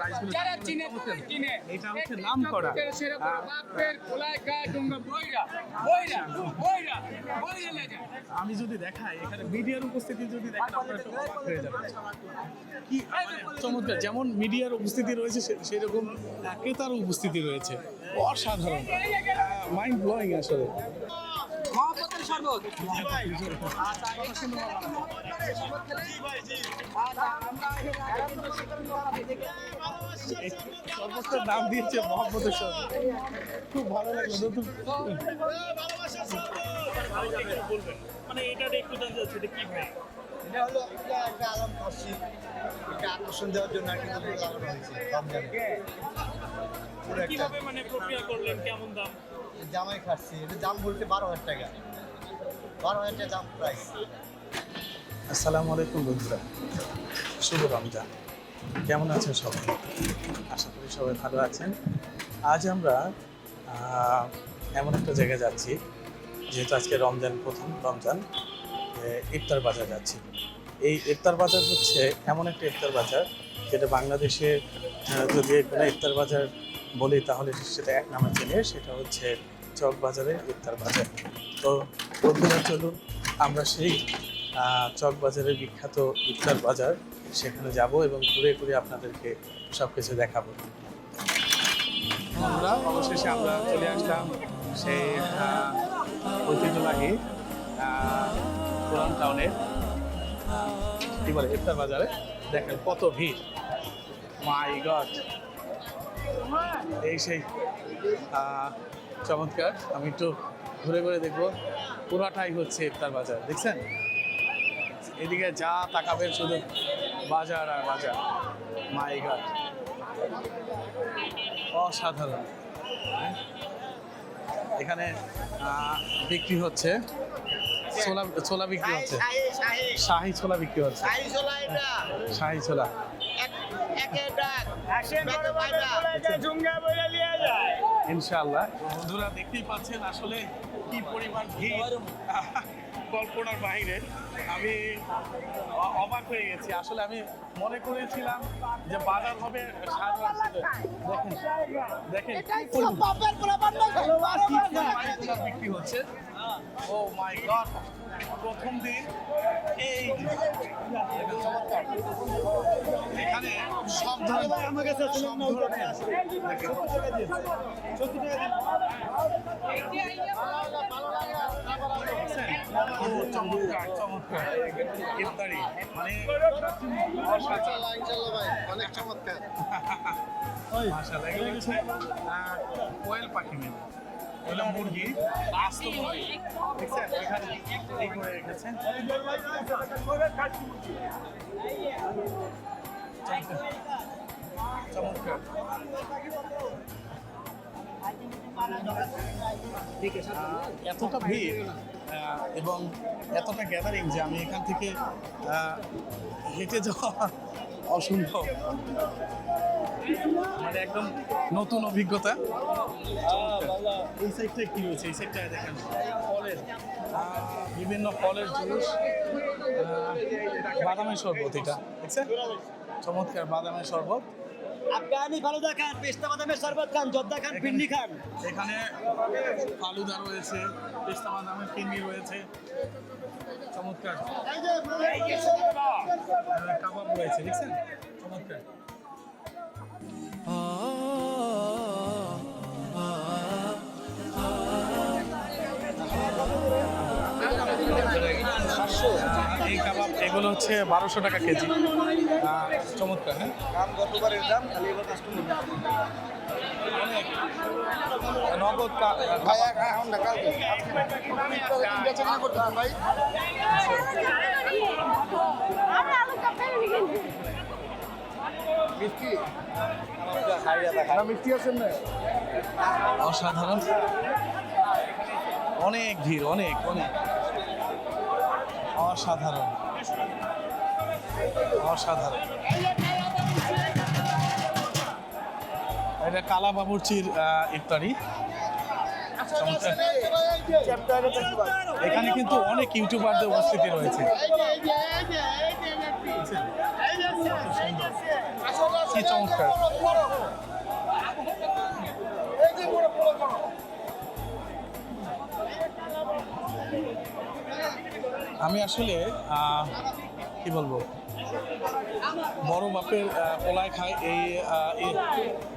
প্রাইসগুলো যারা চিনে চিনে এটা হচ্ছে নাম করা বাপের খোলায় গায়ে ডুঙ্গা বইরা বইরা বইরা বইরা লাগে। আমি যদি দেখাই এখানে মিডিয়ার উপস্থিতি যদি দেখেন আপনারা একটু অবাক হয়ে যাবেন কি চমৎকার। যেমন মিডিয়ার উপস্থিতি রয়েছে সেরকম ক্রেতারও উপস্থিতি রয়েছে, অসাধারণ, মাইন্ড ব্লোয়িং আসলে। মহাপতের শরবত সর্বোচ্চ নাম দিয়েছে মহব্বতের শরবত, খুব ভালো লাগলো। নতুন মানে এটা একটু জানতে চাচ্ছি এটা কি ভাই? এটা হলো একটা আরাম করছি, একটা আকর্ষণ দেওয়ার জন্য আর কি লাগানো হয়েছে রমজানে। পুরো একটা কিভাবে মানে প্রক্রিয়া করলেন, কেমন দাম? জামাই খাচ্ছি, এটা দাম বলতে 12,000 টাকা, 12,000 টাকা দাম প্রাইস। আসসালামু আলাইকুম বন্ধুরা, শুভ রমজান। কেমন আছেন সবাই? আশা করি সবাই ভালো আছেন। আজ আমরা এমন একটা জায়গায় যাচ্ছি, যেহেতু আজকে রমজান, প্রথম রমজান, ইফতার বাজার যাচ্ছি। এই ইফতার বাজার হচ্ছে এমন একটা ইফতার বাজার যেটা বাংলাদেশে যদি কোনো ইফতার বাজার বলি তাহলে সেটা এক নামে চেনে, সেটা হচ্ছে চক বাজারের ইফতার বাজার। তো বন্ধুরা চলুন আমরা সেই চক বাজারের বিখ্যাত ইফতার বাজার সেখানে যাব এবং ঘুরে ঘুরে আপনাদেরকে সব কিছু দেখাবো। আমরা অবশেষে আমরা চলে আসলাম সেই ঐতিহ্যবাহী পুরান টাউনের কি বলে ইফতার বাজারে। দেখেন কত ভিড়, মাই গড, এই সেই চমৎকার। আমি একটু ঘুরে ঘুরে দেখবো। পুরাটাই হচ্ছে ইফতার বাজার, দেখছেন? এদিকে যা তাকাবেন শুধু বাজার আর বাজার, মাই গড, অসাধারণ। এখানে বিক্রি হচ্ছে ছোলা বিক্রি হচ্ছে, শাহি ছোলা বিক্রি হচ্ছে, শাহি ছোলা। ইনশাআল্লাহ বন্ধুরা দেখতেই পাচ্ছেন আসলে কি পরিমাণ ভিড়, কল্পনার বাইরে। আমি অবাক হয়ে গেছি। আসলে আমি মনে করেছিলাম যে বাজার হবে দেখেন বিক্রি হচ্ছে। ও মাই গড, প্রথম দিন এই এখানে সব ধরনের চমৎকার চমৎকার ইফতারি, মানে অনেক চমৎকার। মাশাআল্লাহ। এগুলো হচ্ছে কোয়েল পাখি মেনু, এগুলো মুরগি, আস্ত মুরগি, দেখছেন এখানে এই করে রেখেছেন। চমৎকার। এতটা ভিড় এবং এতটা গ্যাদারিং যে আমি এখান থেকে হেঁটে যাওয়া অসম্ভব, মানে একদম নতুন অভিজ্ঞতা। এই সাইডটা কি রয়েছে? এই সাইডটায় দেখেন ফলের বিভিন্ন ফলের জুস, বাদামের শরবত, এটা দেখছেন চমৎকার বাদামের শরবত। আফগানি ফালুদা খান, পেস্তা বাদামের শরবত খান, জর্দা খান, পিন্নি খান। এখানে ফালুদা রয়েছে, পেস্তা বাদামের পিন্নি রয়েছে, চমৎকার কাবাব রয়েছে, দেখছেন চমৎকার। এই কাবাব এগুলো হচ্ছে 1200 টাকা কেজি, চমৎকার। হ্যাঁ, দাম গতবারের দাম, খালি এবার কাস্টমার নগদ ভাই এখন না কালকে চেষ্টা করতেছেন ভাই। মিষ্টি মিষ্টি আছেন না? অসাধারণ, অনেক ভিড়, অনেক অনেক অসাধারণ অসাধারণ। এটা কালা বাবুর্চির ইফতারি। এখানে কিন্তু অনেক ইউটিউবারদের উপস্থিতি রয়েছে। কি চমৎকার। আমি আসলে কি বলবো, বড় বাপের পোলায় খাই এই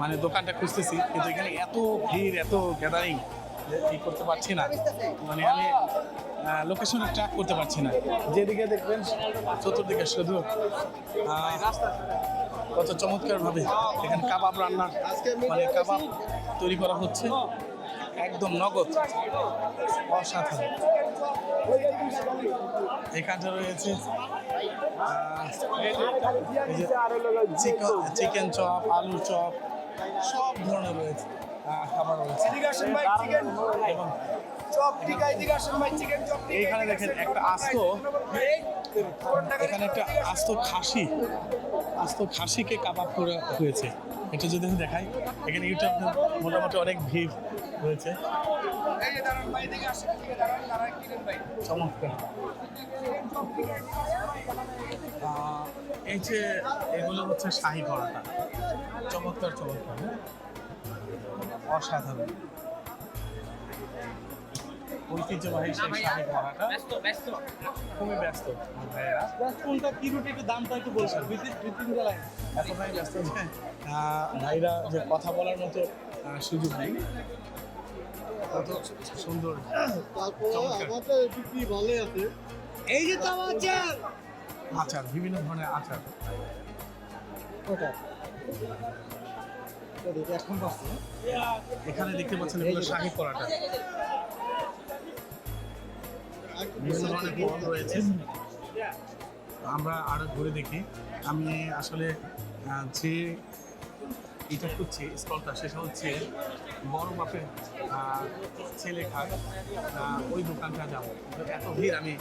মানে দোকানটা খুঁজতেছি, কিন্তু এখানে এত ভিড়, এত গ্যাদারিং ই করতে পারছি না, মানে আমি লোকেশনে ট্র্যাক করতে পারছি না। যেদিকে দেখবেন চতুর্দিকে শুধু কত চমৎকারভাবে এখানে কাবাব রান্না, মানে কাবাব তৈরি করা হচ্ছে একদম নগদ, অসাধারণ। এখানটা রয়েছে চিকেন চপ, আলু চপ, সব ধরনের রয়েছে খাবার রয়েছে। এবং এইখানে দেখেন একটা আস্ত খাসিকে কাবাব করে হয়েছে। এটা যদি আমি দেখাই, এখানে ইউটিউব মোটামুটি অনেক ভিড় রয়েছে। চমৎকার। এই যে এগুলো হচ্ছে শাহী পরাটা, চমৎকার চমৎকার, অসাধারণ ঐতিহ্যবাহী সেই শাহী পরাটা। খুবই ব্যস্ত ভাইয়েরা। কোনটা কি রুটি, একটু দামটা একটু বলছেন। এতটাই ব্যস্ত যে ভাইরা যে কথা বলার মতো সুযোগ নেই। কত সুন্দর এই যে তো আচার, আচার, বিভিন্ন ধরনের আচার। এখন পাচ্ছি এখানে দেখতে পাচ্ছেন এগুলো শাহী পরাটা, বিভিন্ন ধরনের ফল রয়েছে। আমরা আরো ঘুরে দেখি। আমি আসলে যে এটা খুঁজছি স্টলটা, সেটা হচ্ছে বড় বাপের ছেলে খায়, ওই দোকানটা যাবো। এত ভিড়, আমি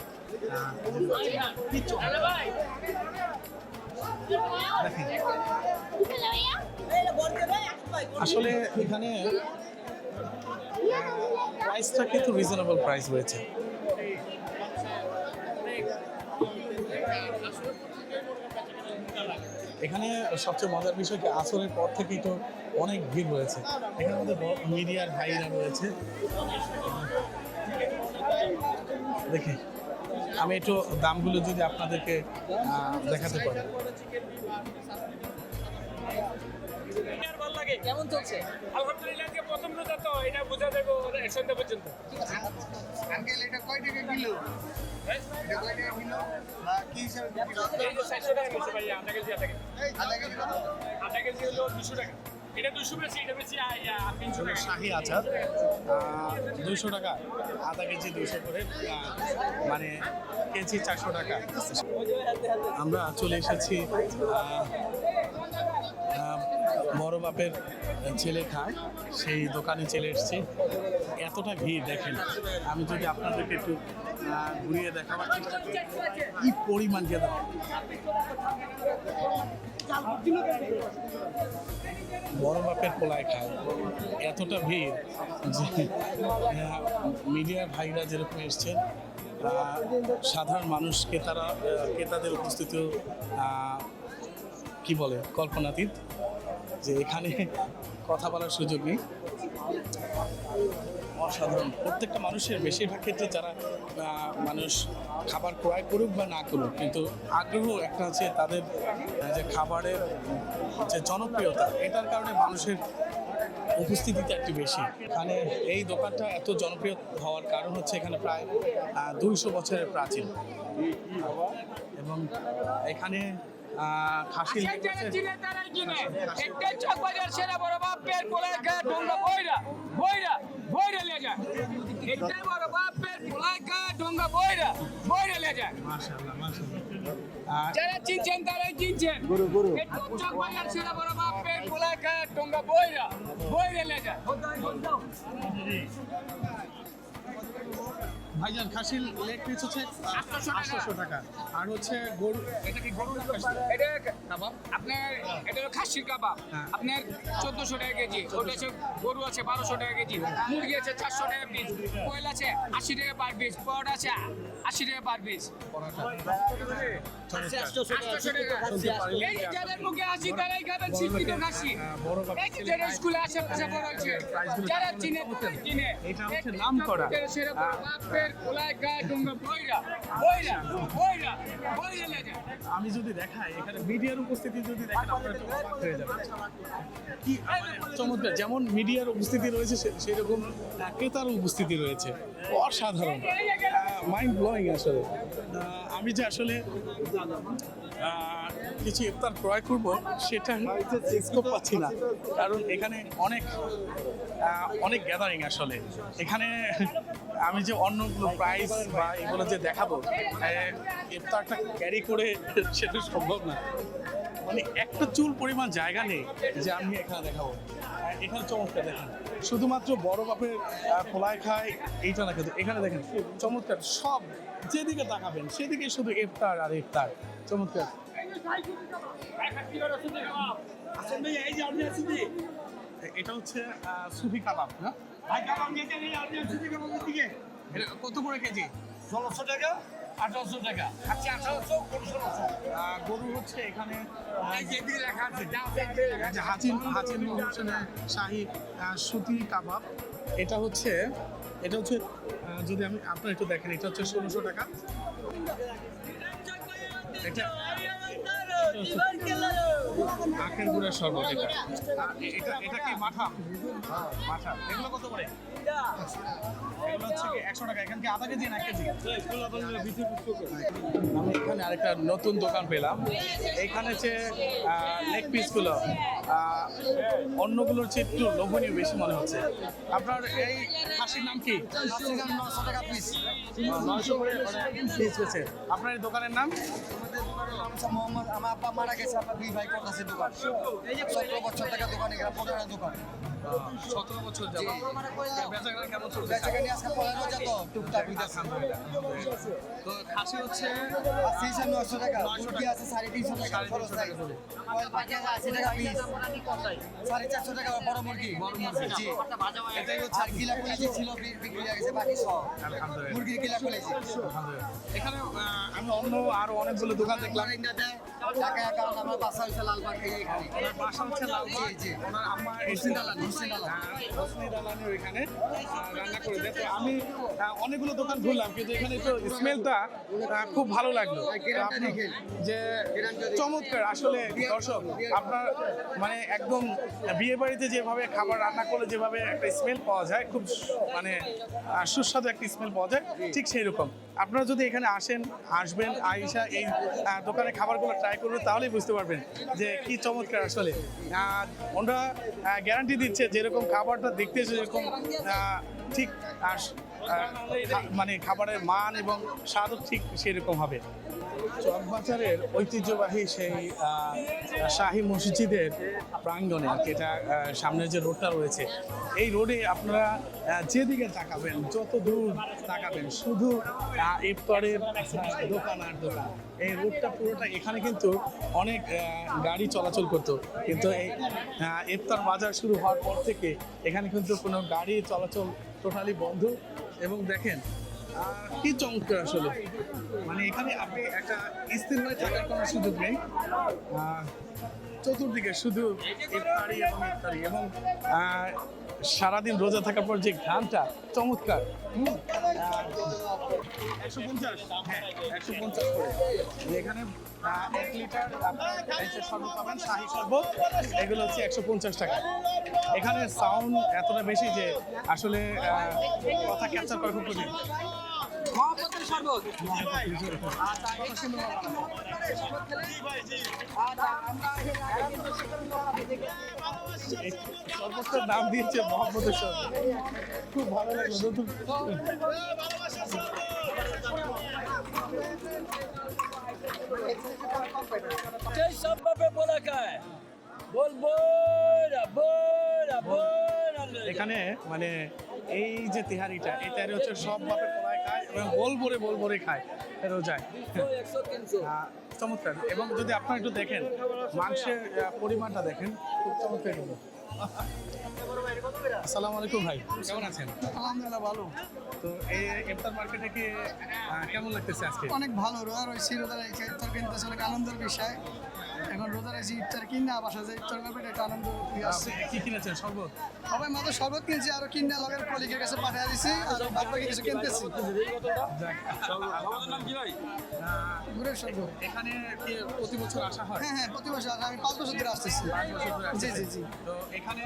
দেখেন আসলে এখানে প্রাইসটা কিন্তু রিজনেবল প্রাইস রয়েছে। এখানে সবচেয়ে মজার বিষয় কি, আসরের পর থেকেই তো অনেক ভিড় রয়েছে। এখানে আমাদের মিডিয়ার ভাইরা রয়েছে। দেখি আমি একটু দামগুলো যদি আপনাদেরকে দেখাতে পারি। কেমন চলছে? আলহামদুলিল্লাহ, আজকে প্রথম রোজা তো এটা বোঝা যাবে সন্ধ্যা পর্যন্ত। আঙ্কেল এটা কয় টাকা কিলো? এটা কয় টাকা কিলো না কি হিসাবে কিলো? এই যে 400 টাকা নিচ্ছে ভাইয়া, আধা কেজি আধা কেজি। আধা কেজি কত? আধা কেজি হলো 200 টাকা। এটা 200 বেশি, এটা বেশি 300 টাকা। শাহী আচার 200 টাকা, আধা কেজি 200 করে, মানে কেজি 400 টাকা। আমরা চলে এসেছি বড় বাপের ছেলে খায় সেই দোকানে চলে এসেছি। এতটা ভিড় দেখেন, আমি যদি আপনাদেরকে একটু ঘুরিয়ে দেখাবার চেষ্টা করি, কি পরিমাণ গেদা। বড় বাপের পোলায় খায়, এতটা ভিড় যে মিডিয়ার ভাইরা যেরকম এসছেন, সাধারণ মানুষ ক্রেতাদের উপস্থিতিও কি বলে কল্পনাতীত, যে এখানে কথা বলার সুযোগ নেই। অসাধারণ। প্রত্যেকটা মানুষের বেশিরভাগ ক্ষেত্রে যারা মানুষ খাবার ক্রয় করুক বা না করুক, কিন্তু আগ্রহ একটা আছে তাদের যে খাবারের যে জনপ্রিয়তা, এটার কারণে মানুষের উপস্থিতিটা একটু বেশি। এখানে এই দোকানটা এত জনপ্রিয় হওয়ার কারণ হচ্ছে এখানে প্রায় 200 বছরের প্রাচীন, এবং এখানে খাসি একটা চক বাজার সেরা বড় বাপের পোলায় খায় ঢোঙ্গা বইরা বইরা বইরা লে যায়। একটা বড় বাপের পোলায় খায় ঢোঙ্গা বইরা বইরা লে যায়। মাশাআল্লাহ মাশাআল্লাহ। যারা চিনছেন তারাই চিনছেন। একটা চক বাজার সেরা বড় বাপের পোলায় খায় ঢোঙ্গা বইরা বইরা লে যায়। ভাইজান খাসির লেগ পিস হচ্ছে 800 টাকা, আর হচ্ছে গরু, এটা কি গরু না খাসি? এটা কাবাব আপনার, এটা হলো খাসির কাবাব হ্যাঁ। আপনার 1400 টাকা কেজি। ওটা আছে গরু আছে 1200 টাকা কেজি, মুরগি আছে 400 টাকা পিস, কোয়েল আছে 80 টাকা পার পিস, পরোটা আছে 80 টাকা পার পিস। চমৎকার। 800 টাকা। এই যে যাদের মুখে হাসি তারাই খাবেন শিক্ষিত খাসি। বড় বাবা এই যে যারা স্কুলে আশেপাশে বড় হয়েছে, যারা চিনে চিনে, এটা হচ্ছে নামকরা। সেরকম বাপের কোলায় গায়ে ডুঙ্গা বইরা বইরা বইরা বইরা লেগে। আমি যদি দেখাই এখানে মিডিয়ার উপস্থিতি যদি দেখেন আপনারা একটু অবাক হয়ে যাবেন। কি মানে চমৎকার, যেমন মিডিয়ার উপস্থিতি রয়েছে সেরকম ক্রেতার উপস্থিতি রয়েছে, অসাধারণ, মাইন্ড ব্লোয়িং আসলে। আমি যে আসলে কিছু ইফতার ক্রয় করব সেটা স্কোপ পাচ্ছি না, কারণ এখানে অনেক গ্যাদারিং আসলে। এখানে আমি যে অন্যগুলো প্রাইস বা এগুলো যে দেখাবো ইফতারটা ক্যারি করে সেটা সম্ভব না, মানে একটা চুল পরিমাণ জায়গা নেই যে আমি এখানে দেখাবো। এখানে চমৎকার দেখেন, শুধুমাত্র বড় বাপের খোলায় খায় এইটা না, কিন্তু এখানে দেখেন চমৎকার, সব যেদিকে তাকাবেন সেদিকে শুধু ইফতার আর ইফতার, চমৎকার। এটা হচ্ছে সুফি কাবাব না? এটা কত করে কেজি? 1600 টাকা, 1800 টাকা। আচ্ছা 1800 1600। গরু হচ্ছে এখানে এই যে দিয়ে লেখা আছে যে হাচিন শাহী সুতি কাবাব। এটা হচ্ছে যদি আমি আপনারা একটু দেখেন, এটা হচ্ছে 1600 টাকা। এটা আখের গুড়ের শরবত। এটা কি মাঠা? মাঠা। এগুলো কত করে? এগুলো হচ্ছে কি 100 টাকা। এখানে কি আধা কেজি না 1 কেজি? আমি এখানে আরেকটা নতুন দোকান পেলাম। এখানে যে লেগ পিসগুলো অন্যগুলোর চেয়ে একটু লোভনীয় বেশি মনে হচ্ছে। আপনার এই খাসির নাম কি? 900 টাকা পিস। 900 করে পিস হচ্ছে। আপনার এই দোকানের নাম? আমাদের দোকানের নাম হচ্ছে মোহাম্মদ, আমার আব্বা মারা গেছে, আমার 2 ভাই করতেছে দোকান। 17 বছর টাকা দোকানে, এখানে 15 দোকান। 17 বছর যাবত। বেচাকেনা কেমন চলছে? বেচাকেনি আজকে 15 যত টুকটাক হইতাছে। তো খাসি হচ্ছে আশি 900 টাকা, মুরগি আছে 350 টাকা, খরচ নাই। কয়েল পাখি আছে 80 টাকা পিস, 450 টাকা বড় মুরগি। জি, এটাই হচ্ছে। আর কিলা কলেজি ছিল, বিক্রি হয়ে গেছে বাকি সব। আলহামদুলিল্লাহ। মুরগির কিলা কলেজি। এখানে আমি অনেক অন্য দোকান দেখলাম। ঢাকা অ্যাকাউন্ট, আমার বাসা হচ্ছে লালবাগ, এখানে। ওনার বাসা হচ্ছে লালবাগ। জি। ওনার আম্মা হোসনি দালান। হোসনি দালানি ওইখানে রান্না করে দেয়। তো আমি অনেকগুলো দোকান ঘুরলাম, কিন্তু এখানে তো স্মেলটা খুব ভালো লাগলো। তো আপনি যে চমৎকার আসলে দর্শক, আপনার মানে একদম বিয়ে বাড়িতে যেভাবে খাবার রান্না করলে যেভাবে একটা স্মেল পাওয়া যায়, খুব মানে সুস্বাদু একটা স্মেল পাওয়া যায়, ঠিক সেই রকম আপনারা যদি এখানে আসবেন আয়েশা এই দোকানে খাবারগুলো ট্রাই করবেন, তাহলেই বুঝতে পারবেন যে কি চমৎকার আসলে। ওনারা গ্যারান্টি দিচ্ছে যেরকম খাবারটা দেখতে যেরকম ঠিক মানে খাবারের মান এবং স্বাদও ঠিক সেরকম হবে। চকবাজারের ঐতিহ্যবাহী সেই শাহী মসজিদের প্রাঙ্গণে আর কি, এটা সামনের যে রোডটা রয়েছে, এই রোডে আপনারা যেদিকে তাকাবেন, যত দূর তাকাবেন শুধু ইফতারের দোকান আর দোকান। এই রোডটা পুরোটা, এখানে কিন্তু অনেক গাড়ি চলাচল করতো, কিন্তু এই ইফতার বাজার শুরু হওয়ার পর থেকে এখানে কিন্তু কোনো গাড়ি চলাচল টোটালি বন্ধ। এবং দেখেন কি চমৎকার আসলে, মানে এখানে আপনি একটা স্থির হয়ে থাকার কোনো সুযোগ নেই। চতুর্দিকে শুধু ইফতারি এবং ইফতারি, এবং সারাদিন রোজা থাকার পর যে ঘ্রাণটা চমৎকার। 150, হ্যাঁ 150 করে। এখানে 1 লিটার শরবত পাবেন, শাহী শরবত, এগুলো হচ্ছে 150 টাকা। এখানে সাউন্ড এতটা বেশি যে আসলে কথা ক্যাপচার করা খুব কঠিন। মহাপতের শরবত। এই শরবতটার নাম দিয়েছে মহাপতের শরবত, খুব ভালো লাগলো নতুন। সেই সব ভাবে বলা খায় বল বইরা বইরা বইরা। এখানে মানে এই যে তেহারিটা, এই তেহারি হচ্ছে সব বাপে পোলায় খায় এবং বল ভরে খায় রোজায়। চমৎকার। এবং যদি আপনারা একটু দেখেন মাংসের পরিমাণটা দেখেন, খুব চমৎকার কিন্তু। আসসালামু আলাইকুম ভাই, কেমন আছেন? আলহামদুলিল্লাহ ভালো, তো এই ইফতার মার্কেটে কি কেমন লাগতেছে আজকে? অনেক ভালো। রোজা রয়েছি, রোজার ইফতার কিনতেছে অনেক আনন্দের বিষয়। এখন রোজা রয়েছি, ইফতার কিনা বাসা যে ইফতার করবে এটা আনন্দ আসছে। আপনি কি কিনেছেন? শরবত? সবাই মাত্র শরবত কিনছি, আরো কিনে লগের কলিগের কাছে পাঠিয়ে দিছি, আর বাদ বাকি কিছু কিনতেছি। যাক। গুড়ের শরবত। এখানে কি প্রতি বছর আসা হয়? হ্যাঁ হ্যাঁ, প্রতি বছর আমি 5 বছর ধরে আসতেছি। 5 বছর ধরে জি আসছেন। জি জি। তো এখানে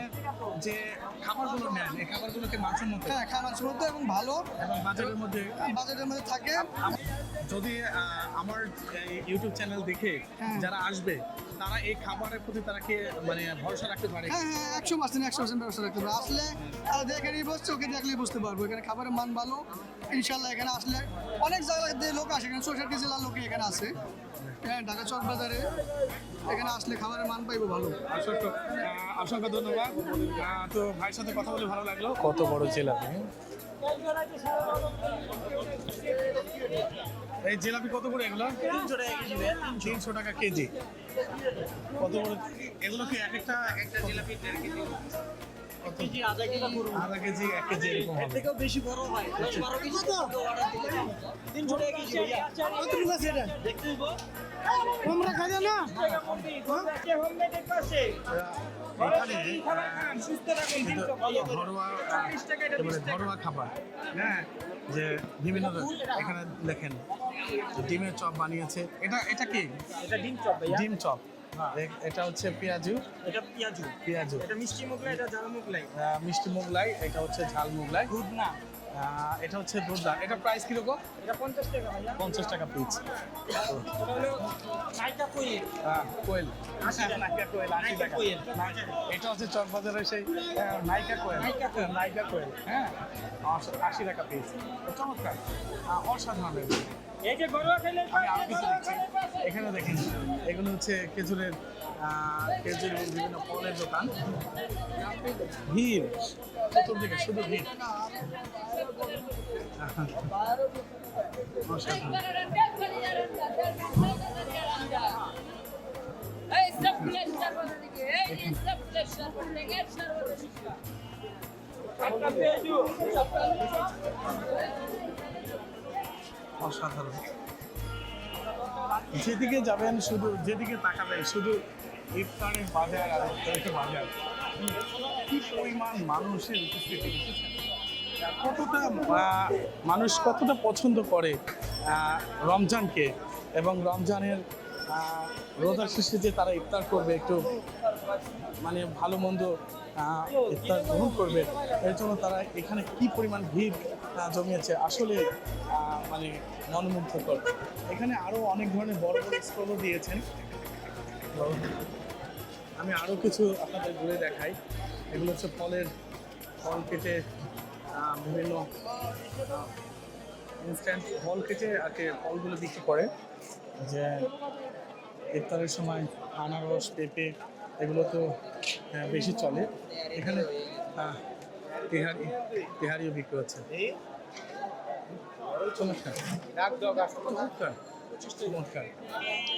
যে খাবারগুলো নেন, এই খাবারগুলোকে মানসম্মত হ্যাঁ, খাবার সময় এবং ভালো এবং বাজারের মধ্যে। বাজেটের মধ্যে থাকে। যদি আমার ইউটিউব চ্যানেল দেখে হ্যাঁ। যারা আসবে তারা এই খাবারের প্রতি তারা কি মানে ভরসা রাখতে পারে? হ্যাঁ হ্যাঁ, 100% ব্যবস্থা রাখতে হবে। আসলে তারা দেখে নিয়ে বসছে, ওকে দেখলেই বুঝতে পারবো এখানে খাবারের মান ভালো। ইনশাল্লাহ এখানে আসলে অনেক জায়গা দিয়ে লোক আসে, এখানে 64 জেলার লোক এখানে আসে। হ্যাঁ, ঢাকা চক বাজারে এখানে আসলে খাবারের মান পাইবো ভালো। অসংখ্য ধন্যবাদ। তো ভাইয়ের সাথে কথা বলে ভালো লাগলো। কত বড় জিলাপি! এই জিলাপি কত করে এগুলো? 300 টাকা কেজি। কত বড় এগুলো? কি এক একটা জিলাপি 1.5 কেজি? কত? আধা কেজি 1 কেজি এরকম হবে। থেকেও বেশি বড় হয়, 10-12 কেজি তো অর্ডার দিলে 300 টাকা কেজি ভাইয়া। কতটুকু আছে এটা? দেখতে দিব। তোমরা খাবে না? এখানে কিন্তু ঘরোয়া খাবার, হ্যাঁ, যে বিভিন্ন এখানে দেখেন ডিমের চপ বানিয়েছে। এটা কি? এটা ডিম চপ ভাইয়া। ডিম চপ। এটা হচ্ছে পেঁয়াজু। এটা পেঁয়াজু। এটা মিষ্টি মোগলাই, এটা ঝাল মোগলাই। মিষ্টি মোগলাই, এটা হচ্ছে ঝাল মোগলাই। দুধ না, এটা হচ্ছে দুধদা। এটা প্রাইস কিরকম? এটা 50 টাকা ভাইয়া। 50 টাকা পিস। এটা হলো নাইকা কোয়েল। কোয়েল, 80 টাকা। নাইকা কোয়েল 80 টাকা। কোয়েল। এটা হচ্ছে চকবাজারের সেই নাইকা কোয়েল। নাইকা কোয়েল, হ্যাঁ, 80 টাকা পিস। চমৎকার, অসাধারণ। এই যে ঘরোয়া খেলে আমি আরো কিছু দেখছি এখানে, দেখেন এগুলো হচ্ছে খেজুরের বিভিন্ন ফলের দোকান। ভিড় চতুর্দিকে, শুধু ভিড়। অসাধারণ। যেদিকে যাবেন, শুধু যেদিকে তাকাবেন শুধু ইফতারের বাজার আর ইফতারের বাজার। কি পরিমাণ মানুষের উপস্থিতি! কতটা মানুষ কতটা পছন্দ করে রমজানকে, এবং রমজানের রোজার শেষে যে তারা ইফতার করবে, একটু মানে ভালো মন্দ ইফতার গ্রহণ করবে, এর জন্য তারা এখানে কি পরিমাণ ভিড় জমিয়েছে, আসলে মানে মনোমুগ্ধকর। এখানে আরও অনেক ধরনের বড় বড় স্টলও দিয়েছেন। আমি আরও কিছু আপনাদের ঘুরে দেখাই। এগুলো হচ্ছে ফল কেটে বিভিন্ন ইনস্ট্যান্ট ফল কেটে আর কি ফলগুলো বিক্রি করে, যে ইফতারের সময় আনারস, পেঁপে এগুলো তো বেশি চলে। এখানে তেহারিও বিক্রি হচ্ছে। চমৎকার, চমৎকার।